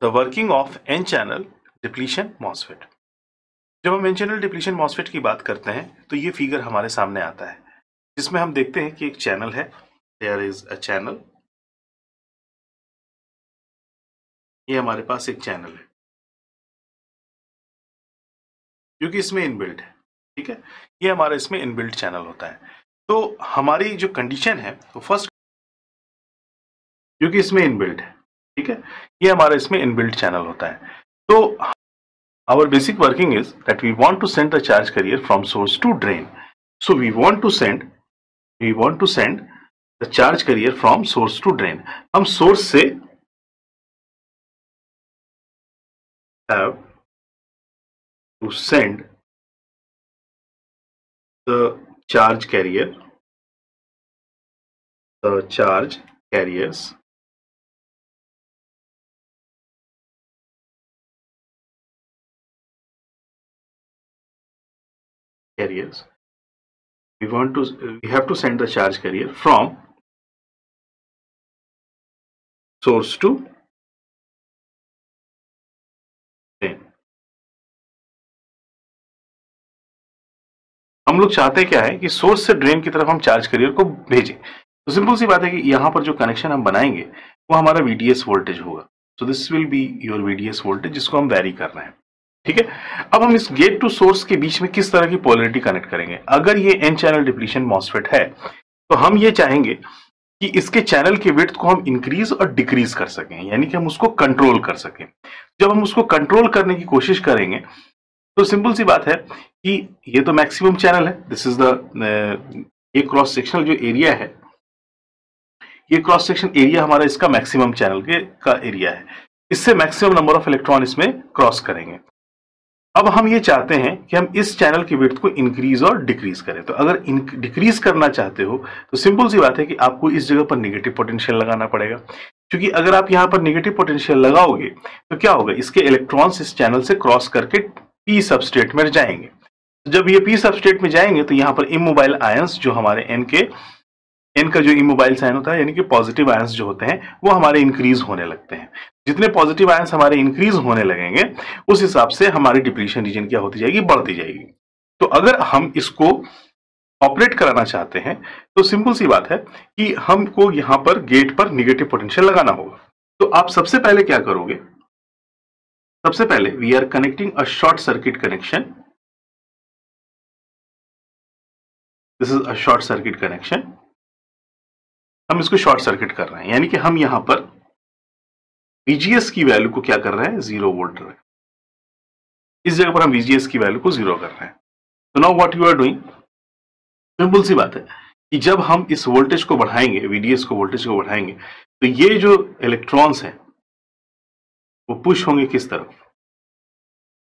The working of n channel depletion MOSFET. जब हम N channel depletion MOSFET की बात करते हैं तो ये फिगर हमारे सामने आता है जिसमें हम देखते हैं कि एक चैनल है, देयर इज अ चैनल। ये हमारे पास एक चैनल है जो कि इसमें इनबिल्ट है, ठीक है। ये हमारा इसमें इनबिल्ट चैनल होता है। तो हमारी जो कंडीशन है तो फर्स्ट जो कि इसमें इनबिल्ट है, ठीक है, ये हमारा इसमें इनबिल्ट चैनल होता है। तो our basic working is that we want to send the charge carrier from source to drain. So we want to send the charge carrier from source to drain. हम source से have to send the charge carrier, carriers we have to send the charge carrier from source to drain. हम लोग चाहते क्या है कि source से drain की तरफ हम चार्ज कैरियर को भेजें। तो सिंपल सी बात है कि यहाँ पर जो कनेक्शन हम बनाएंगे वो हमारा VDS वोल्टेज होगा। So this will be your VDS voltage जिसको हम वैरी कर रहे हैं, ठीक है। अब हम इस गेट टू सोर्स के बीच में किस तरह की पोलरिटी कनेक्ट करेंगे। अगर ये एन चैनल डिप्लीशन मॉसफेट है तो हम ये चाहेंगे कि इसके चैनल के विड्थ को हम इंक्रीज और डिक्रीज कर सकें, यानी कि हम उसको कंट्रोल कर सकें। जब हम उसको कंट्रोल करने की कोशिश करेंगे तो सिंपल सी बात है कि ये तो मैक्सिमम चैनल है, दिस इज द ये क्रॉस सेक्शनल जो एरिया है, ये क्रॉस सेक्शन एरिया हमारा इसका मैक्सिमम चैनल का एरिया है। इससे मैक्सिमम नंबर ऑफ इलेक्ट्रॉन इसमें क्रॉस करेंगे। अब हम ये चाहते हैं कि हम इस चैनल की विड्थ को इंक्रीज और डिक्रीज करें। तो अगर डिक्रीज करना चाहते हो तो सिंपल सी बात है कि आपको इस जगह पर नेगेटिव पोटेंशियल लगाना पड़ेगा, क्योंकि अगर आप यहाँ पर नेगेटिव पोटेंशियल लगाओगे तो क्या होगा, इसके इलेक्ट्रॉन्स इस चैनल से क्रॉस करके पी सबस्ट्रेट में जाएंगे। जब ये पी सबस्ट्रेट में जाएंगे तो यहाँ पर इमोबाइल आयंस जो हमारे एन का जो इमोबाइल साइन होता है, यानी कि पॉजिटिव आयंस जो होते हैं वो हमारे इंक्रीज होने लगते हैं। जितने पॉजिटिव आयंस हमारे इंक्रीज होने लगेंगे उस हिसाब से हमारी डिप्लीशन रीजन क्या होती जाएगी, बढ़ती जाएगी। तो अगर हम इसको ऑपरेट कराना चाहते हैं तो सिंपल सी बात है कि हमको यहाँ पर गेट पर नेगेटिव पोटेंशियल लगाना होगा। तो आप सबसे पहले क्या करोगे, सबसे पहले we are connecting a short circuit connection. This is a short circuit connection. हम इसको शॉर्ट सर्किट कर रहे हैं, यानी कि हम यहां पर VGS की वैल्यू को क्या कर रहे हैं, 0 वोल्ट रहे हैं। इस जगह पर हम VGS की वैल्यू को 0 कर रहे हैं। तो now what you are doing, simple सी बात है कि जब हम इस वोल्टेज को बढ़ाएंगे, VDS को वोल्टेज को बढ़ाएंगे, तो ये जो इलेक्ट्रॉन्स हैं वो पुश होंगे किस तरफ,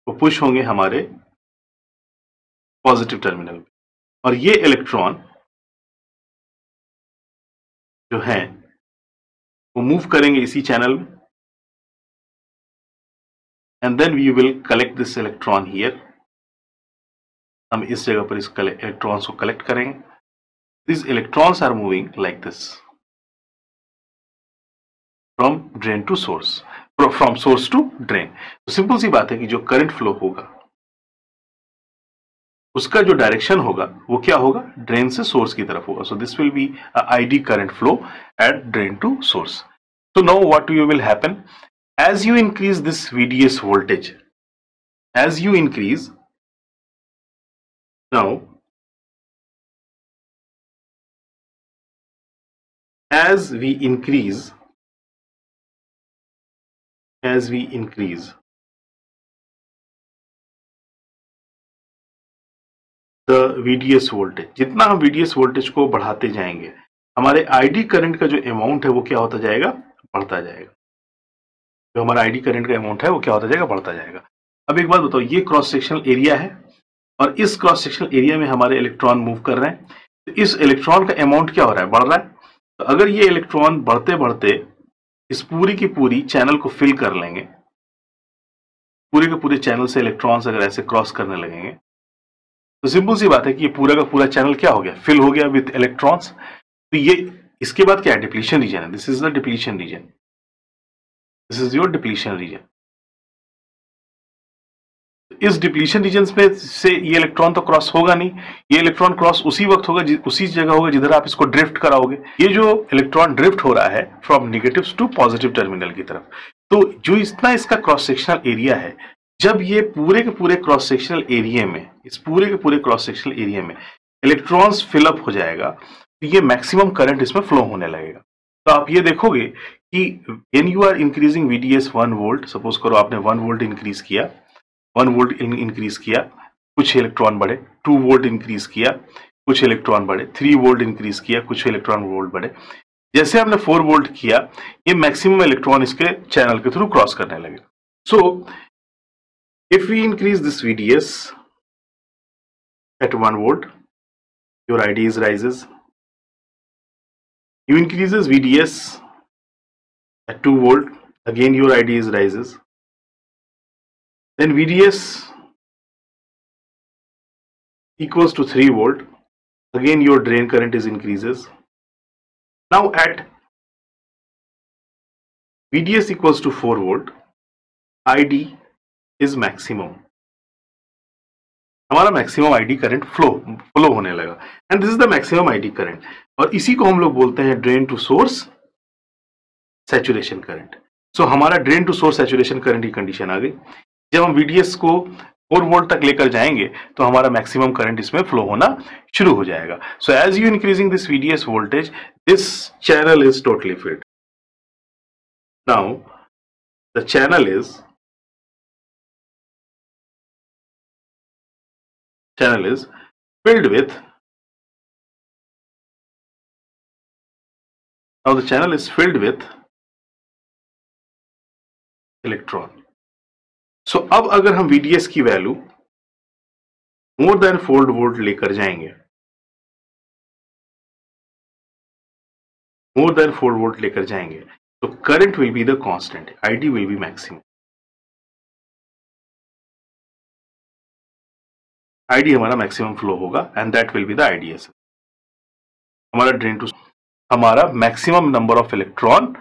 वो पुश होंगे हमारे पॉजिटिव टर्मिनल में। और ये इलेक्ट्रॉन जो है वो मूव करेंगे इसी चैनल में, and then we will collect this electron here. हम इस जगह पर इस इलेक्ट्रॉन्स को कलेक्ट करेंगे। This electrons are moving like this from drain to source, from source to drain. तो सिंपल सी बात है कि जो करंट फ्लो होगा उसका जो डायरेक्शन होगा वो क्या होगा, ड्रेन से सोर्स की तरफ होगा। So this will be ID current flow at drain to source. So now what you will happen, as you increase this VDS voltage, as you increase, now as we increase the VDS voltage, जितना हम VDS voltage को बढ़ाते जाएंगे हमारे ID current का जो amount है वो क्या होता जाएगा, बढ़ता जाएगा। जो हमारा ID करंट का अमाउंट है वो क्या होता जाएगा, बढ़ता जाएगा। अब एक बात बताओ, ये क्रॉस सेक्शनल एरिया है और इस क्रॉस सेक्शनल एरिया में हमारे इलेक्ट्रॉन मूव कर रहे हैं, तो इस इलेक्ट्रॉन का अमाउंट क्या हो रहा है, बढ़ रहा है। तो अगर ये इलेक्ट्रॉन बढ़ते बढ़ते इस पूरी की पूरी चैनल को फिल कर लेंगे, पूरे के पूरे चैनल से इलेक्ट्रॉन्स अगर ऐसे क्रॉस करने लगेंगे तो सिंपल सी बात है कि ये पूरा का पूरा चैनल क्या हो गया, फिल हो गया विथ इलेक्ट्रॉन्स। तो ये इसके बाद क्या है, डिप्लीशन रीजन है। This is the depletion region, this is your depletion region. इस डिप्लीशन रीजन में से ये इलेक्ट्रॉन तो क्रॉस होगा नहीं, ये इलेक्ट्रॉन क्रॉस उसी वक्त होगा, उसी जगह होगा जिधर आप इसको ड्रिफ्ट कराओगे। ये जो इलेक्ट्रॉन ड्रिफ्ट हो रहा है from negative to positive terminal की तरफ, तो जो इतना इसका क्रॉस सेक्शनल एरिया है, जब ये पूरे के पूरे क्रॉस सेक्शनल एरिया में, इस पूरे के पूरे क्रॉस सेक्शनल एरिया में इलेक्ट्रॉन्स फिलअप हो जाएगा, तो ये मैक्सिमम करंट इसमें फ्लो होने लगेगा। तो आप ये देखोगे कि when you are increasing VDS 1 volt, suppose करो आपने 1 वोल्ट इंक्रीज किया, 1 वोल्ट इंक्रीज किया, कुछ इलेक्ट्रॉन बढ़े, 2 वोल्ट इंक्रीज किया, कुछ इलेक्ट्रॉन बढ़े, 3 वोल्ट इंक्रीज किया, कुछ इलेक्ट्रॉन वोल्ट बढ़े। जैसे हमने 4 वोल्ट किया, ये मैक्सिमम इलेक्ट्रॉन इसके चैनल के थ्रू क्रॉस करने लगे। So if we increase this VDS at 1 volt, your IDS rises. You increases VDS at 2 volt, again your IDS rises. Then VDS equals to 3 volt, again your drain current is increases. Now at VDS equals to 4 volt, ID is maximum. हमारा maximum ID current flow होने लगा, and this is the maximum ID current, और इसी को हम लोग बोलते हैं drain to source saturation current. So हमारा drain to source saturation current की कंडीशन आ गई। जब हम VDS को 4 वोल्ट तक लेकर जाएंगे तो हमारा मैक्सिमम करंट इसमें फ्लो होना शुरू हो जाएगा। So as you increasing this VDS voltage, this channel is totally filled. Now the channel is filled with, now the channel is filled with electron. So अब अगर हम VDS की वैल्यू मोर देन 4 वोल्ट लेकर जाएंगे, more than 4 volt लेकर जाएंगे, तो current will be the constant, ID will be maximum. ID हमारा मैक्सिमम फ्लो होगा and that will be the IDS। हमारा ड्रेन टू, हमारा maximum number of electron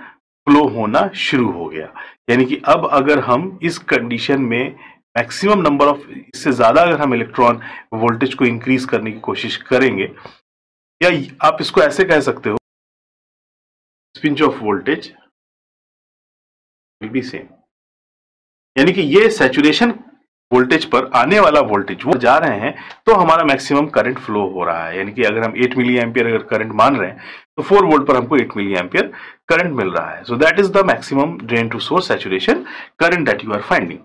flow होना शुरू हो गया। यानी कि अब अगर हम इस कंडीशन में मैक्सिमम नंबर ऑफ, इससे ज्यादा अगर हम इलेक्ट्रॉन वोल्टेज को इंक्रीज करने की कोशिश करेंगे, या आप इसको ऐसे कह सकते हो, pinch of voltage will be same. यानी कि ये सैचुरेशन वोल्टेज पर आने वाला वोल्टेज वो जा रहे हैं, तो हमारा मैक्सिमम करंट फ्लो हो रहा है। यानी कि अगर हम 8 मिली एम्पियर अगर करंट मान रहे हैं, तो 4 वोल्ट पर हमको 8 मिली एम्पियर करंट मिल रहा है। So that is the maximum drain to source saturation current that you are finding.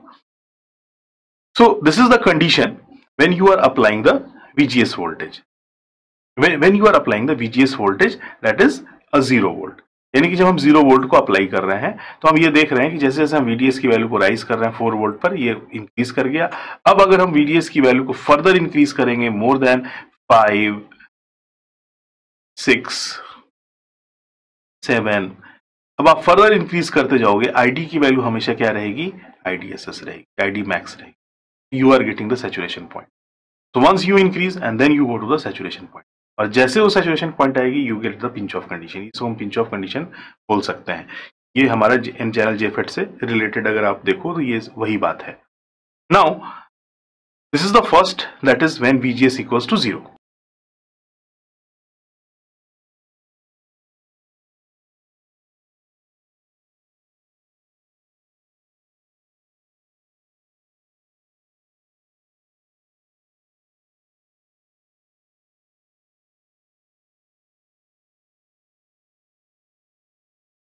So this is the condition when you are applying the VGS voltage, when you are applying the VGS voltage that is a 0 volt. यानी कि जब हम 0 volt को apply कर रहे हैं, तो हम ये देख रहे हैं कि जैसे जैसे हम VDS की वैल्यू को राइज कर रहे हैं 4 वोल्ट पर, ये इंक्रीज कर गया। अब अगर हम VDS की वैल्यू को फर्दर इंक्रीज करेंगे मोर देन 5, 6, 7, अब आप फर्दर इंक्रीज करते जाओगे, ID की वैल्यू हमेशा क्या रहेगी, IDSS रहेगी, ID मैक्स रहेगी। You are getting the saturation point. So once you increase and then you go to the saturation point, और जैसे वो सैचुरेशन पॉइंट आएगी you get the pinch of condition. इसको हम पिंच ऑफ कंडीशन बोल सकते हैं। ये हमारा एन चैनल जेफेट से रिलेटेड अगर आप देखो तो ये वही बात है। Now this is the first, that is when VGS equals to 0।